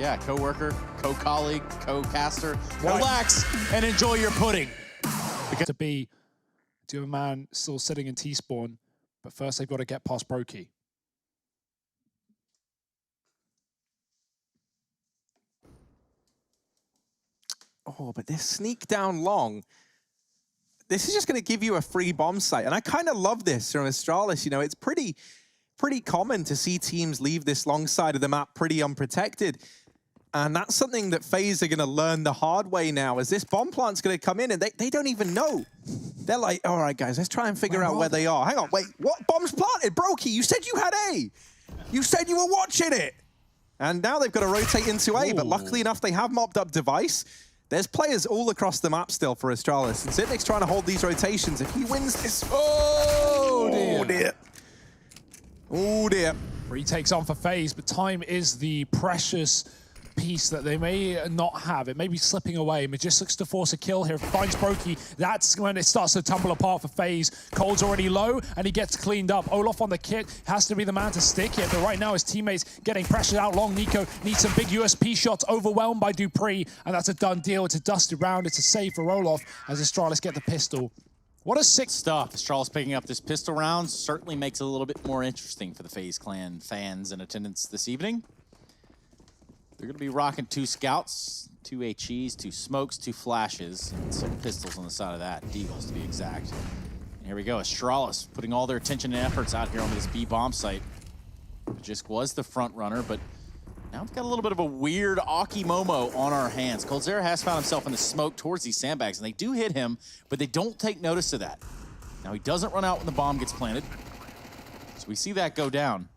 Yeah, co-worker, co-colleague, co-caster. Relax and enjoy your pudding. To have a man still sitting in T-spawn, but first they've got to get past broky. Oh, but this sneak down long, this is just going to give you a free bomb site. And I kind of love this from Astralis. You know, it's pretty common to see teams leave this long side of the map pretty unprotected. And that's something that FaZe are going to learn the hard way now, as this bomb plant's going to come in and they don't even know. They're like, all right, guys, let's try and figure out where they are. Hang on, wait, what bomb's planted? broky, you said you had A. You said you were watching it. And now they've got to rotate into A, but luckily enough, they have mopped up device. There's players all across the map still for Astralis. And Zitnik's trying to hold these rotations. If he wins this... Oh, dear. Oh, dear. Retakes on for FaZe, but time is the precious piece that they may not have. It may be slipping away. Magis looks to force a kill here. Finds broky. That's when it starts to tumble apart for FaZe. Cold's already low, and he gets cleaned up. Olaf on the kit has to be the man to stick it, but right now his teammates getting pressured out long. Nico needs some big USP shots, overwhelmed by Dupree, and that's a done deal. It's a dusted round. It's a save for Olaf as Astralis get the pistol. What a sick stuff. Astralis picking up this pistol round certainly makes it a little bit more interesting for the FaZe clan fans in attendance this evening. They're going to be rocking 2 scouts, 2 HEs, 2 smokes, 2 flashes, and some pistols on the side of that, deagles to be exact. And here we go, Astralis putting all their attention and efforts out here on this B bomb site. Jisk was the front runner, but now we've got a little bit of a weird Aki Momo on our hands. coldzera has found himself in the smoke towards these sandbags, and they do hit him, but they don't take notice of that. Now he doesn't run out when the bomb gets planted, so we see that go down.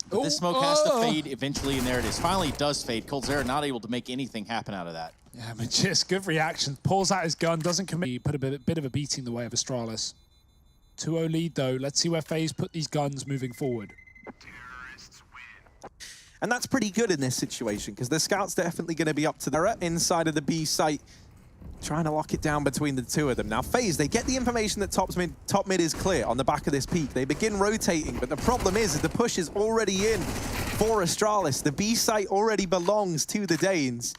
But this smoke has to fade eventually, and there it is. Finally, it does fade. coldzera not able to make anything happen out of that. Yeah, Magis, good reaction. Pulls out his gun, doesn't commit. He put a bit of a beating the way of Astralis. 2-0 lead, though. Let's see where FaZe put these guns moving forward. And that's pretty good in this situation, because the scout's definitely going to be up to the inside of the B site, trying to lock it down between the two of them. Now, FaZe, they get the information that top mid is clear on the back of this peak. They begin rotating, but the problem is the push is already in for Astralis. The B site already belongs to the Danes.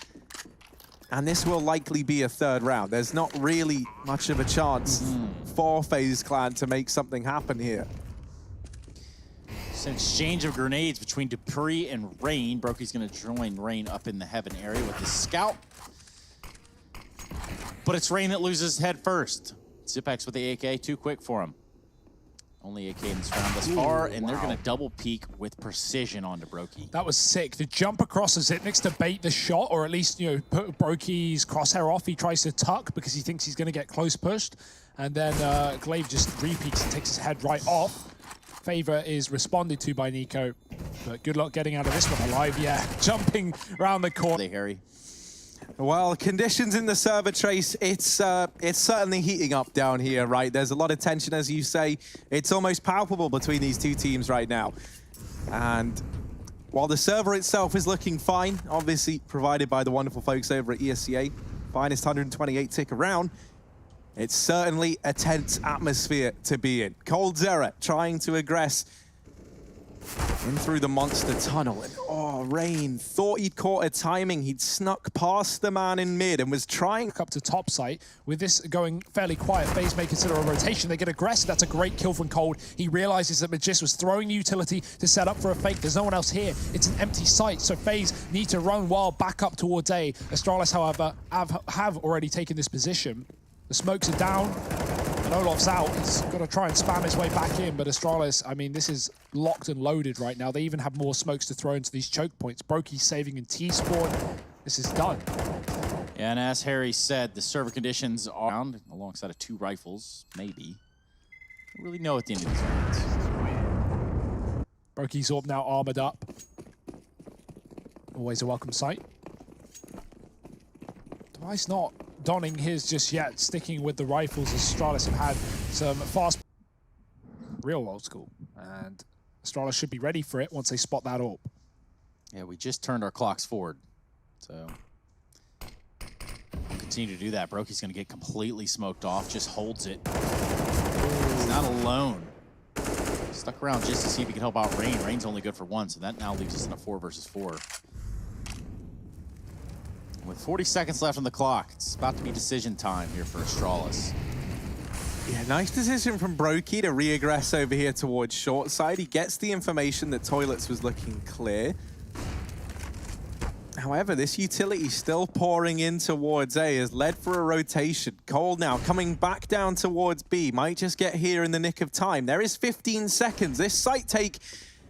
And this will likely be a 3rd round. There's not really much of a chance for FaZe clan to make something happen here. It's an exchange of grenades between Dupree and Rain. broky's going to join Rain up in the heaven area with the scout. But it's Rain that loses head first. Zipex with the AK, too quick for him. Only AK in this round thus far, and they're going to double peek with precision onto broky. That was sick. The jump across the Zitniks to bait the shot, or at least, you know, put broky's crosshair off. He tries to tuck because he thinks he's going to get close pushed. And then Glaive just re-peeks and takes his head right off. Favor is responded to by Nico, but good luck getting out of this one alive. Yeah, jumping around the corner. They Harry. Well, conditions in the server, Trace, it's certainly heating up down here, right? There's a lot of tension, as you say. It's almost palpable between these two teams right now. And while the server itself is looking fine, obviously provided by the wonderful folks over at ESCA, finest 128 tick around, it's certainly a tense atmosphere to be in. coldzera trying to aggress in through the monster tunnel. And oh, Rain thought he'd caught a timing. He'd snuck past the man in mid and was trying up to top site. With this going fairly quiet, FaZe may consider a rotation. They get aggressive. That's a great kill from Cold. He realizes that Magis was throwing the utility to set up for a fake. There's no one else here. It's an empty site, so FaZe need to run wild back up towards A. Astralis, however, have already taken this position. The smokes are down, and Olaf's out. He's got to try and spam his way back in, but Astralis, I mean, this is locked and loaded right now. They even have more smokes to throw into these choke points. broky saving in T-spawn. This is done. Yeah, and as Harry said, the server conditions are around alongside of 2 rifles, maybe. I don't really know at the end of these rounds. broky's Orb now armored up. Always a welcome sight. Device not donning his just yet, sticking with the rifles as Astralis have had some fast, real old school, and Astralis should be ready for it once they spot that orb. Yeah, we just turned our clocks forward, so we'll continue to do that. broky's going to get completely smoked off, just holds it. He's not alone. Stuck around just to see if he can help out Rain. Rain's only good for 1, so that now leaves us in a 4 versus 4. With 40 seconds left on the clock, it's about to be decision time here for Astralis. Yeah, nice decision from broky to re-aggress over here towards short side. He gets the information that Toilets was looking clear. However, this utility still pouring in towards A has led for a rotation. Cold now coming back down towards B. Might just get here in the nick of time. There is 15 seconds. This site take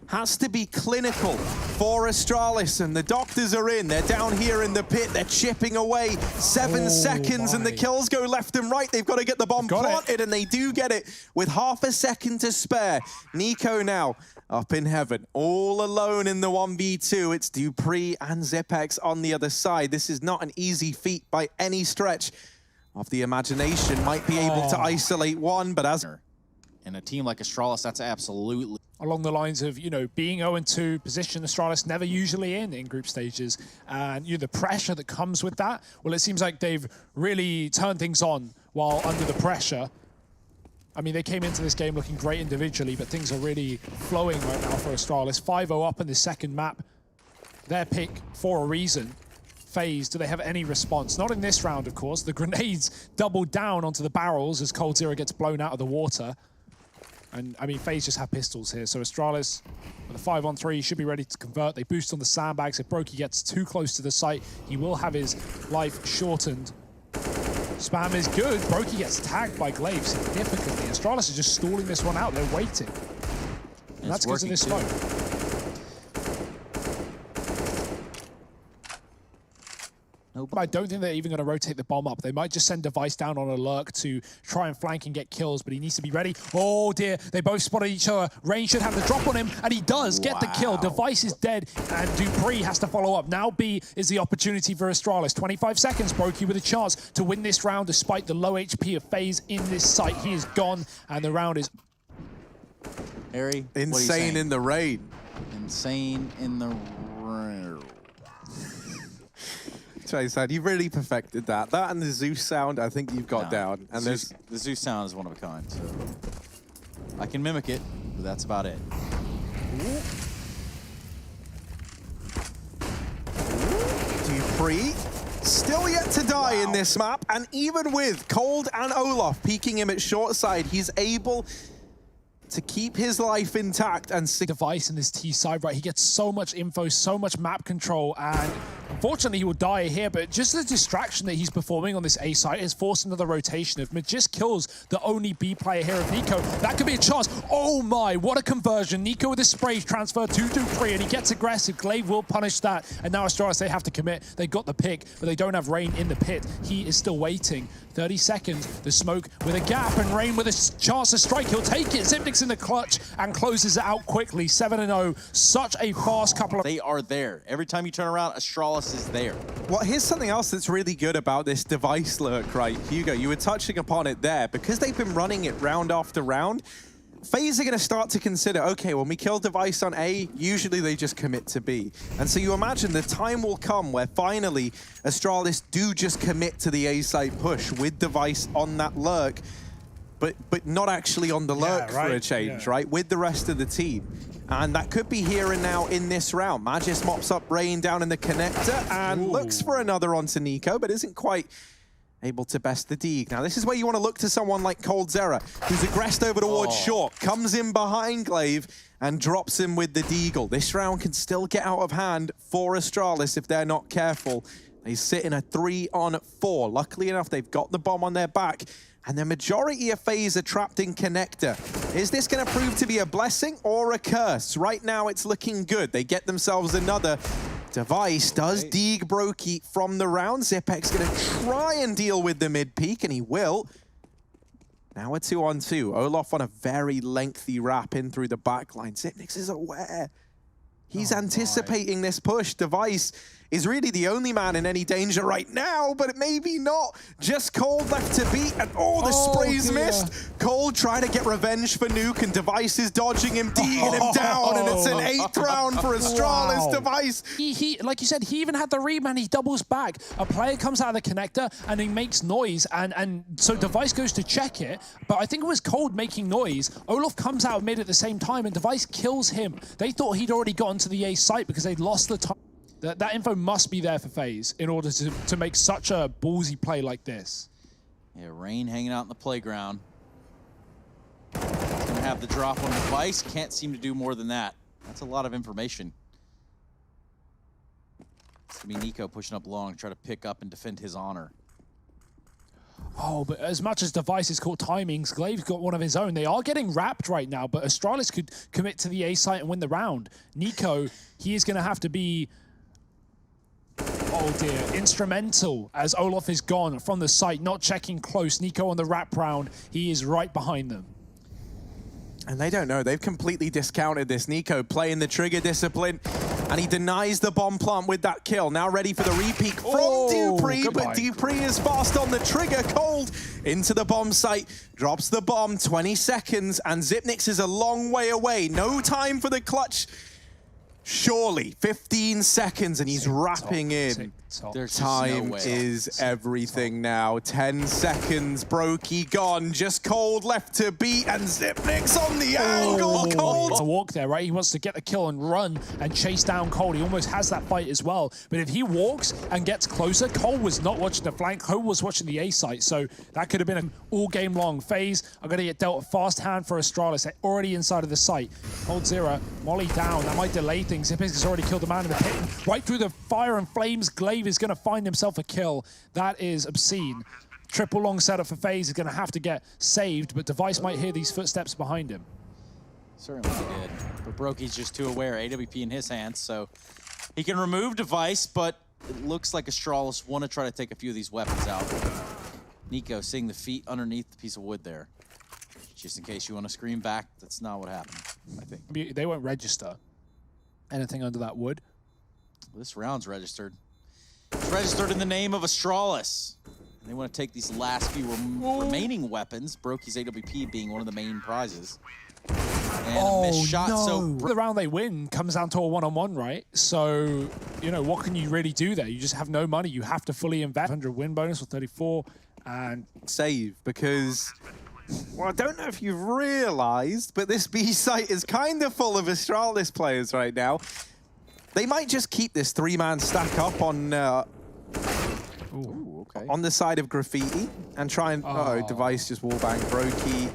has to be clinical for Astralis, and the doctors are in. They're down here in the pit. They're chipping away. 7 seconds, and the kills go left and right. They've got to get the bomb planted, and they do get it with half a second to spare. Nico now up in heaven, all alone in the 1v2. It's dupreeh and Xyp9x on the other side. This is not an easy feat by any stretch of the imagination. Might be able to isolate one, but as... In a team like Astralis, that's absolutely... Along the lines of, you know, being 0-2, position Astralis never usually in group stages. And, you know, the pressure that comes with that, well, it seems like they've really turned things on while under the pressure. I mean, they came into this game looking great individually, but things are really flowing right now for Astralis. 5-0 up in the second map. Their pick for a reason. FaZe, do they have any response? Not in this round, of course. The grenades doubled down onto the barrels as coldzera gets blown out of the water. And, I mean, FaZe just have pistols here. So Astralis, with a 5-on-3, should be ready to convert. They boost on the sandbags. If broky gets too close to the site, he will have his life shortened. Spam is good. broky gets tagged by glaive significantly. Astralis is just stalling this one out. They're waiting. And that's because of this smoke. I don't think they're even going to rotate the bomb up. They might just send Device down on a lurk to try and flank and get kills, but he needs to be ready. Oh dear, they both spotted each other. Rain should have the drop on him, and he does get the kill. Device is dead, and dupreeh has to follow up. Now B is the opportunity for Astralis. 25 seconds, broky with a chance to win this round despite the low HP of FaZe in this site. He is gone, and the round is... Harry, insane in the rain. Insane in the rain. Said, you really perfected that. That and the Zeus sound, I think you've got down. And the Zeus sound is one of a kind, so I can mimic it, but that's about it. dupreeh still yet to die in this map, and even with Cold and Olof peeking him at short side, he's able to keep his life intact. And Device in this T side, right? He gets so much info, so much map control, and unfortunately he will die here, but just the distraction that he's performing on this A side has forced another rotation. If Magis kills the only B player here of Nico, that could be a chance. Oh my, what a conversion. Nico with a spray transfer to dupreeh, and he gets aggressive. glaive will punish that, and now Astralis, they have to commit. They got the pick, but they don't have Rain in the pit. He is still waiting. 30 seconds, the smoke with a gap, and Rain with a chance to strike. He'll take it. Xyp9x in the clutch and closes it out quickly. 7-0. Such a fast couple of... They are there. Every time you turn around, Astralis is there. Well, here's something else that's really good about this Device lurk, right? Hugo, you were touching upon it there. Because they've been running it round after round, FaZe are going to start to consider, okay, when we kill Device on A, usually they just commit to B. And so you imagine the time will come where finally Astralis do just commit to the A side push with Device on that lurk, but not actually on the lurk for a change, right? With the rest of the team. And that could be here and now in this round. Magis mops up Rain down in the connector and looks for another onto Nico, but isn't quite able to best the Deeg. Now, this is where you want to look to someone like coldzera, who's aggressed over towards short, comes in behind glaive, and drops him with the Deagle. This round can still get out of hand for Astralis if they're not careful. They sit in a 3-on-4. Luckily enough, they've got the bomb on their back, and the majority of FaZe are trapped in connector. Is this going to prove to be a blessing or a curse? Right now, it's looking good. They get themselves another. Device does Deeg broky from the round. Xyp9x going to try and deal with the mid-peak, and he will. Now a 2-on-2. Olof on a very lengthy wrap in through the backline. Xyp9x is aware. He's anticipating this push. Device is really the only man in any danger right now, but maybe not. Just Cold left to beat, and the spray's missed. Cold trying to get revenge for Nuke, and Device is dodging him, digging him down, and it's an 8th round for Astralis. Device. He, like you said, he even had the read, man. He doubles back. A player comes out of the connector, and he makes noise, and so Device goes to check it, but I think it was Cold making noise. Olof comes out mid at the same time, and Device kills him. They thought he'd already gotten to the A site because they'd lost the time. That info must be there for FaZe in order to make such a ballsy play like this. Yeah, Rain hanging out in the playground. He's gonna have the drop on Device. Can't seem to do more than that. That's a lot of information. It's gonna be Nico pushing up long, try to pick up and defend his honor. Oh, but as much as Device is caught timings, Glaive's got one of his own. They are getting wrapped right now, but Astralis could commit to the A site and win the round. Nico, he is going to have to be, oh dear, instrumental as Olof is gone from the site, not checking close. Nico on the wrap round, he is right behind them. And they don't know. They've completely discounted this. Nico playing the trigger discipline, and he denies the bomb plant with that kill. Now ready for the repeat from dupreeh, goodbye. but dupreeh is fast on the trigger. Cold into the bomb site, drops the bomb, 20 seconds, and Xyp9x is a long way away. No time for the clutch. Surely, 15 seconds, and he's wrapping in. There's Time no way. is everything now. 10 seconds, broky gone, just Cold left to beat, and Xyp9x on the angle. Cold. A walk there, right? He wants to get the kill and run and chase down Cold. He almost has that fight as well. But if he walks and gets closer, Cold was not watching the flank. Cold was watching the A site. So that could have been an all game long. FaZe are going to get dealt a fast hand for Astralis. They're already inside of the site. coldzera, Molly down. That might delay things. Xyp9x has already killed the man in the pit. Right through the fire and flames, Glaive is going to find himself a kill. That is obscene. Triple long setup for FaZe is going to have to get saved, but Device might hear these footsteps behind him. Certainly did. But broky's just too aware. AWP in his hands, so he can remove Device, but it looks like Astralis want to try to take a few of these weapons out. Nico seeing the feet underneath the piece of wood there. Just in case you want to scream back, that's not what happened, I think. They won't register anything under that wood. This round's registered. It's registered in the name of Astralis. They want to take these last few remaining weapons, broky's AWP being one of the main prizes. And a missed shot, so the round they win comes down to a one-on-one, right? So, you know, what can you really do there? You just have no money. You have to fully invest. 100 win bonus with 34 and save, because, well, I don't know if you've realized, but this B site is kind of full of Astralis players right now. They might just keep this three-man stack up on on the side of Graffiti and try and Device just wallbang broky.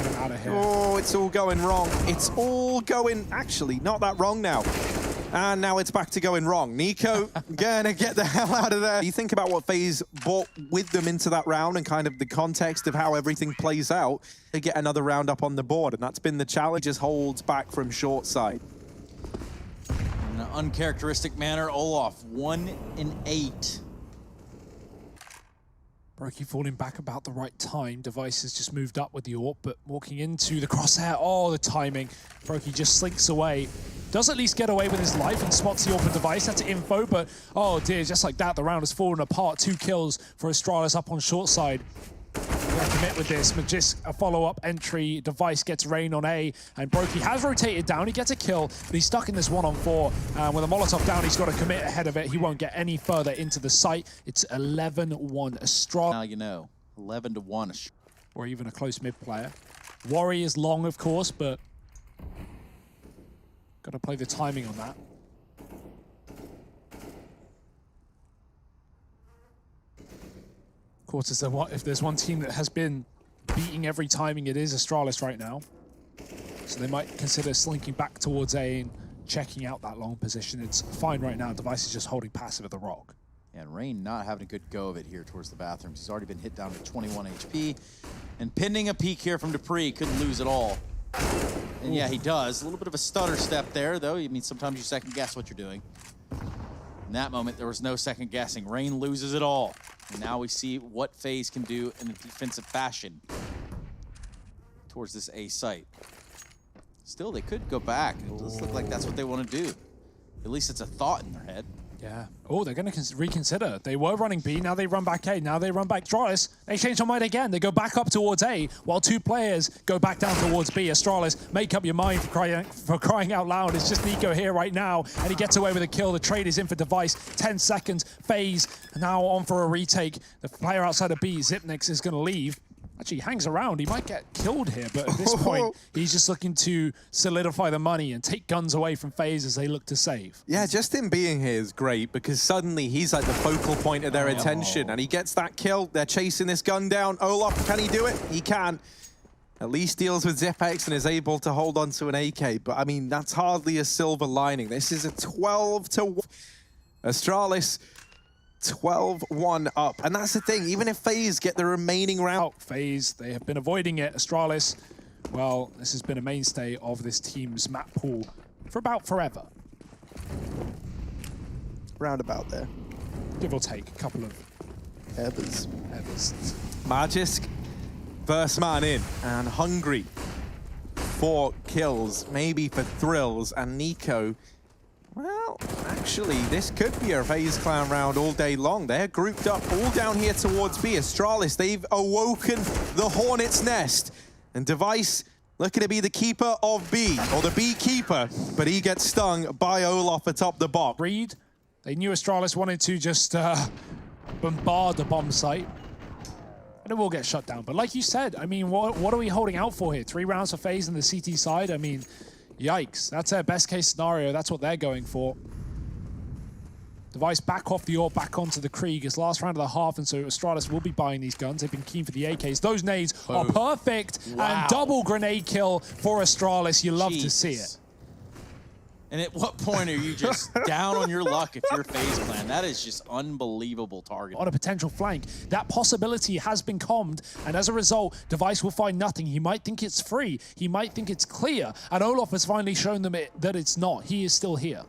get him out of here. Oh, it's all going wrong. It's all going, actually, not that wrong now. And now it's back to going wrong. Nico gonna get the hell out of there. You think about what FaZe brought with them into that round and kind of the context of how everything plays out. They get another round up on the board, and that's been the challenge. Just holds back from short side. in an uncharacteristic manner, Olof 1 in 8. broky falling back about the right time. Device has just moved up with the AWP, but walking into the crosshair. Oh, the timing. broky just slinks away. Does at least get away with his life and spots the AWP Device. That's info, but oh dear, just like that, the round has fallen apart. 2 kills for Astralis up on short side. Gonna commit with this. Magisk, a follow-up entry. Device gets Rain on A, and broky has rotated down. He gets a kill, but he's stuck in this 1-on-4. With a Molotov down, he's got to commit ahead of it. He won't get any further into the site. It's 11-1 Astralis. Now you know, 11-1. Or even a close mid player. Worry is long, of course, but got to play the timing on that. Of course, if there's one team that has been beating every timing, it is Astralis right now. So they might consider slinking back towards A and checking out that long position. It's fine right now. Device is just holding passive at the rock. And Rain not having a good go of it here towards the bathrooms. He's already been hit down to 21 HP. And pending a peek here from dupreeh, couldn't lose it all. And yeah, he does. A little bit of a stutter step there, though. I mean, sometimes you second guess what you're doing. In that moment, there was no second guessing. Rain loses it all. And now we see what FaZe can do in a defensive fashion towards this A site. Still, they could go back. It does look like that's what they want to do. At least it's a thought in their head. Yeah. Oh, they're going to reconsider. They were running B, now they run back A, now they run back Astralis. They change their mind again. They go back up towards A, while 2 players go back down towards B. Astralis, make up your mind for crying out loud. It's just Nico here right now, and he gets away with a kill. The trade is in for Device. 10 seconds. FaZe now on for a retake. The player outside of B, Xyp9x, is going to leave. Actually, he hangs around. He might get killed here, but at this point, he's just looking to solidify the money and take guns away from FaZe as they look to save. Yeah, just him being here is great because suddenly he's like the focal point of their attention and he gets that kill. They're chasing this gun down. Olof, can he do it? He can. At least deals with Zipex and is able to hold on to an AK. But I mean, that's hardly a silver lining. This is a 12-1. Astralis 12-1 up. And that's the thing, even if FaZe get the remaining round. FaZe, they have been avoiding it. Astralis, well, this has been a mainstay of this team's map pool for about forever. Roundabout there. Give or take a couple of Evers. Magisk, first man in and hungry for kills, maybe for thrills. And Nico, well, actually, this could be a FaZe clan round all day long. They're grouped up all down here towards B. Astralis, they've awoken the Hornet's nest. And Device looking to be the keeper of B, or the beekeeper, but he gets stung by Olof atop the box. Reed, they knew Astralis wanted to just bombard the bomb site. And it will get shut down. But like you said, I mean, what are we holding out for here? 3 rounds for FaZe in the CT side? I mean, yikes. That's their best case scenario. That's what they're going for. Device back off the AWP, back onto the Krieg. It's last round of the half, and so Astralis will be buying these guns. They've been keen for the AKs. Those nades are perfect. Wow. And double grenade kill for Astralis. You love to see it. And at what point are you just down on your luck if you're FaZe clan? That is just unbelievable target. On a potential flank. That possibility has been calmed, and as a result, Device will find nothing. He might think it's free. He might think it's clear. And Olof has finally shown them that it's not. He is still here.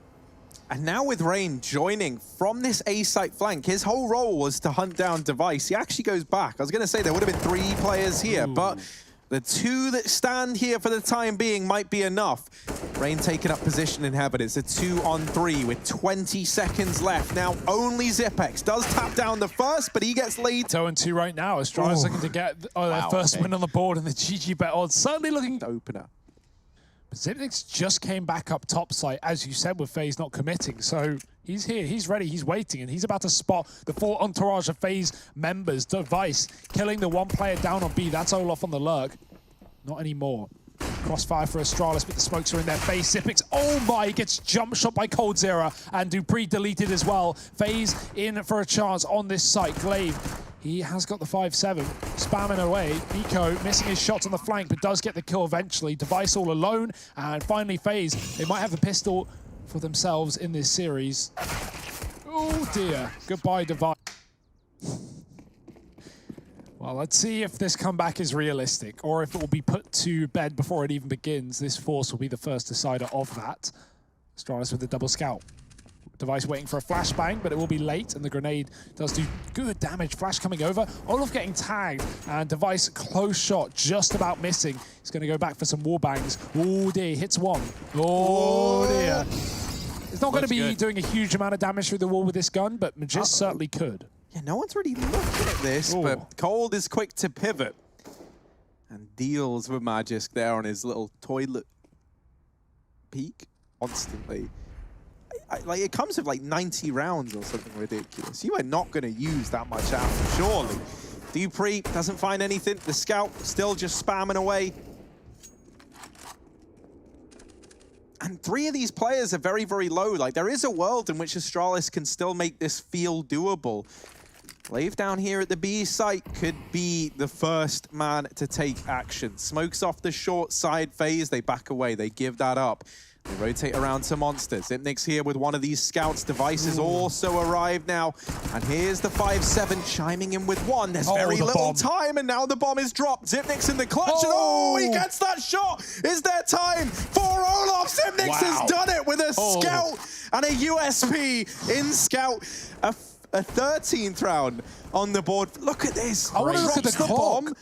And now with Rain joining from this A-site flank, his whole role was to hunt down Device. He actually goes back. I was going to say there would have been 3 players here, but the 2 that stand here for the time being might be enough. Rain taking up position in heaven. It's a 2-on-3 with 20 seconds left. Now only Zipex does tap down the first, but he gets laid. 2-2 right now. Astralis looking to get their first win on the board, and the GG bet odds certainly looking to opener. Zipnix just came back up top site, as you said, with FaZe not committing. So he's here, he's ready, he's waiting, and he's about to spot the full entourage of FaZe members. Device killing the 1 player down on B. That's Olof on the lurk. Not anymore. Crossfire for Astralis, but the smokes are in their face. Zipnix, oh my, gets jump shot by coldzera, and Dupree deleted as well. FaZe in for a chance on this site. Glaive, he has got the 5-7, spamming away. Nico missing his shots on the flank, but does get the kill eventually. Device all alone, and finally FaZe, they might have a pistol for themselves in this series. Oh dear, goodbye Device. Well, let's see if this comeback is realistic, or if it will be put to bed before it even begins. This force will be the first decider of that. Astralis with the double scout. Device waiting for a flashbang, but it will be late, and the grenade does do good damage. Flash coming over. Olof getting tagged, and Device close shot, just about missing. He's going to go back for some wall bangs. Oh dear, hits 1. Oh dear. It's not going to be doing a huge amount of damage through the wall with this gun, but Magist certainly could. Yeah, no one's really looking at this, but Cold is quick to pivot and deals with Magisk there on his little toilet peak constantly. Like, it comes with like 90 rounds or something ridiculous. You are not going to use that much ammo, surely. Dupree doesn't find anything. The scout still just spamming away. And 3 of these players are very, very low. Like, there is a world in which Astralis can still make this feel doable. Glaive down here at the B site could be the first man to take action. Smokes off the short side phase. They back away. They give that up. They rotate around to monsters. Zipnix here with one of these scouts. Device has also arrived now. And here's the 5-7 chiming in with 1. There's very little time, and now the bomb is dropped. Zipnix in the clutch, and he gets that shot. Is there time for Olof? Zipnix has done it with a scout and a USP in scout. A 13th round on the board. Look at this. I want to look at the clock. Bomb.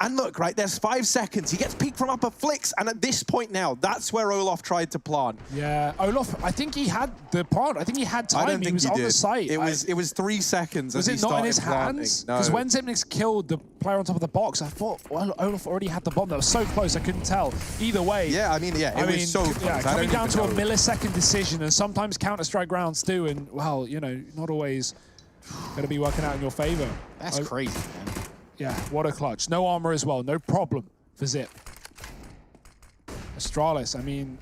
And look, right, there's 5 seconds. He gets peeked from upper flicks, and at this point now, that's where Olof tried to plant. Yeah, Olof, I think he had the plant. I think he had time. I don't think he was on the site. It was 3 seconds. Was it not in his hands? No. Because when Zipnix killed the player on top of the box, I thought, well, Olof already had the bomb. That was so close, I couldn't tell. Either way. Yeah, it was so close. Yeah, coming down to a millisecond decision, and sometimes Counter-Strike rounds do, and, well, you know, not always going to be working out in your favor. That's crazy, man. Yeah, what a clutch. No armor as well, no problem for Zip. Astralis, I mean,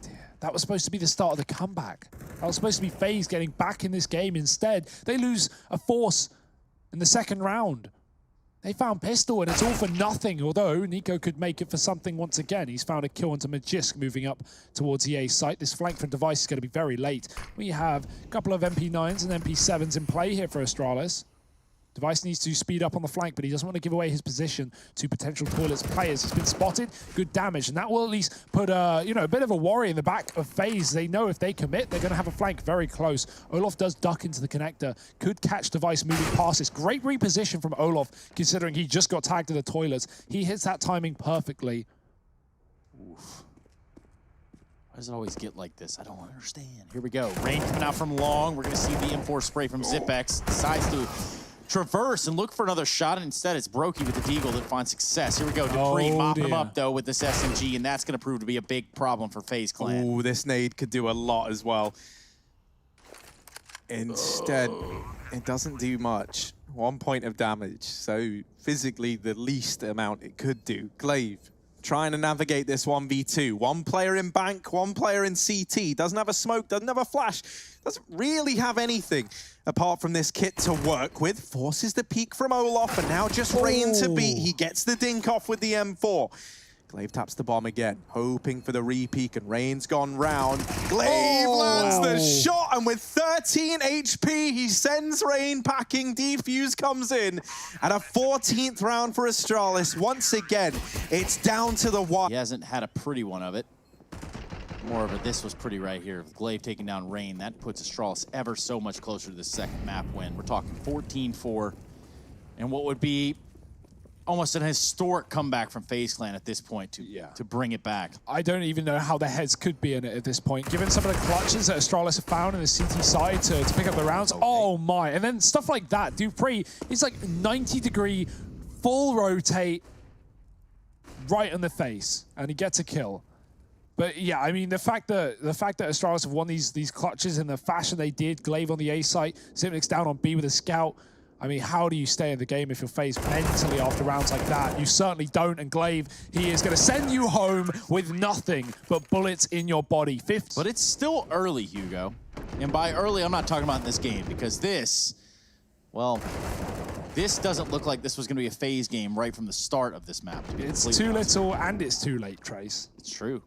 dear. That was supposed to be the start of the comeback. That was supposed to be FaZe getting back in this game. Instead, they lose a force in the second round. They found Pistol, and it's all for nothing, although Nico could make it for something once again. He's found a kill onto Magisk moving up towards EA's site. This flank from Device is going to be very late. We have a couple of MP9s and MP7s in play here for Astralis. Device needs to speed up on the flank, but he doesn't want to give away his position to potential Toilets players. He's been spotted, good damage, and that will at least put a bit of a worry in the back of FaZe. They know if they commit, they're going to have a flank very close. Olaf does duck into the connector, could catch Device moving past this. Great reposition from Olaf, considering he just got tagged to the Toilets. He hits that timing perfectly. Oof. Why does it always get like this? I don't understand. Here we go. Rain coming out from long. We're going to see the M4 spray from Zipex. Decides to traverse and look for another shot, and instead it's broky with the deagle that finds success. Here we go, Dupree mopping him up though with this SMG, and that's going to prove to be a big problem for FaZe Clan. Ooh, this nade could do a lot as well. Instead, it doesn't do much. 1 point of damage, so physically the least amount it could do. Glaive trying to navigate this 1v2. One player in bank, one player in CT. Doesn't have a smoke, doesn't have a flash. Doesn't really have anything apart from this kit to work with. Forces the peek from Olaf, and now just Rain to beat. He gets the dink off with the M4. Glaive taps the bomb again, hoping for the re-peek, and Rain's gone round. Glaive lands the shot, and with 13 HP, he sends Rain packing. Defuse comes in, and a 14th round for Astralis. Once again, it's down to the wire. He hasn't had a pretty one of it. More of a this was pretty right here. Glaive taking down Rain. That puts Astralis ever so much closer to the second map win. We're talking 14-4, and what would be almost an historic comeback from FaZe Clan at this point to bring it back. I don't even know how the heads could be in it at this point, given some of the clutches that Astralis have found in the CT side to pick up the rounds. Okay. Oh my, and then stuff like that. Dupree, he's like 90-degree, full rotate, right in the face, and he gets a kill. But yeah, I mean, the fact that Astralis have won these clutches in the fashion they did, Glaive on the A site, Zipnix down on B with a scout. I mean, how do you stay in the game if you're FaZe mentally after rounds like that? You certainly don't, and Glaive, he is going to send you home with nothing but bullets in your body. But it's still early, Hugo. And by early, I'm not talking about in this game, because this, well, this doesn't look like this was going to be a FaZe game right from the start of this map. It's too little and it's too late, Trace. It's true.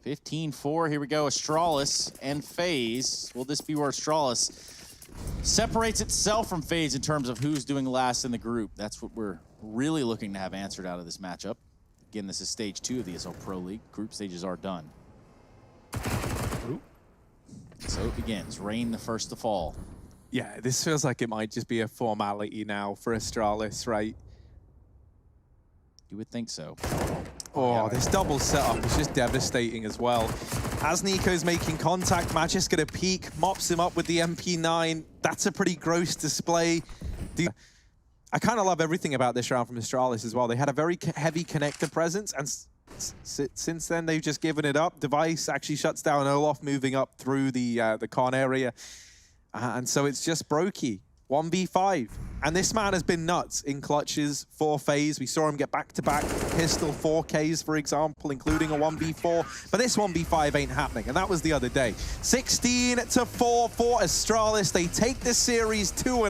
15-4, here we go, Astralis and FaZe. Will this be where Astralis separates itself from FaZe in terms of who's doing last in the group? That's what we're really looking to have answered out of this matchup. Again, this is stage 2 of the ESL Pro League. Group stages are done. Ooh. So it begins. Rain the first to fall. Yeah, this feels like it might just be a formality now for Astralis, right? You would think so. Oh, this double setup is just devastating as well. As Nico's making contact, Magisk gonna peek, mops him up with the MP9. That's a pretty gross display. I kind of love everything about this round from Astralis as well. They had a very heavy connector presence, and since then they've just given it up. Device actually shuts down Olaf, moving up through the con area. And so it's just broky. 1v5. And this man has been nuts in clutches for FaZe. We saw him get back-to-back pistol 4Ks, for example, including a 1v4. But this 1v5 ain't happening, and that was the other day. 16-4 for Astralis. They take the series 2-0.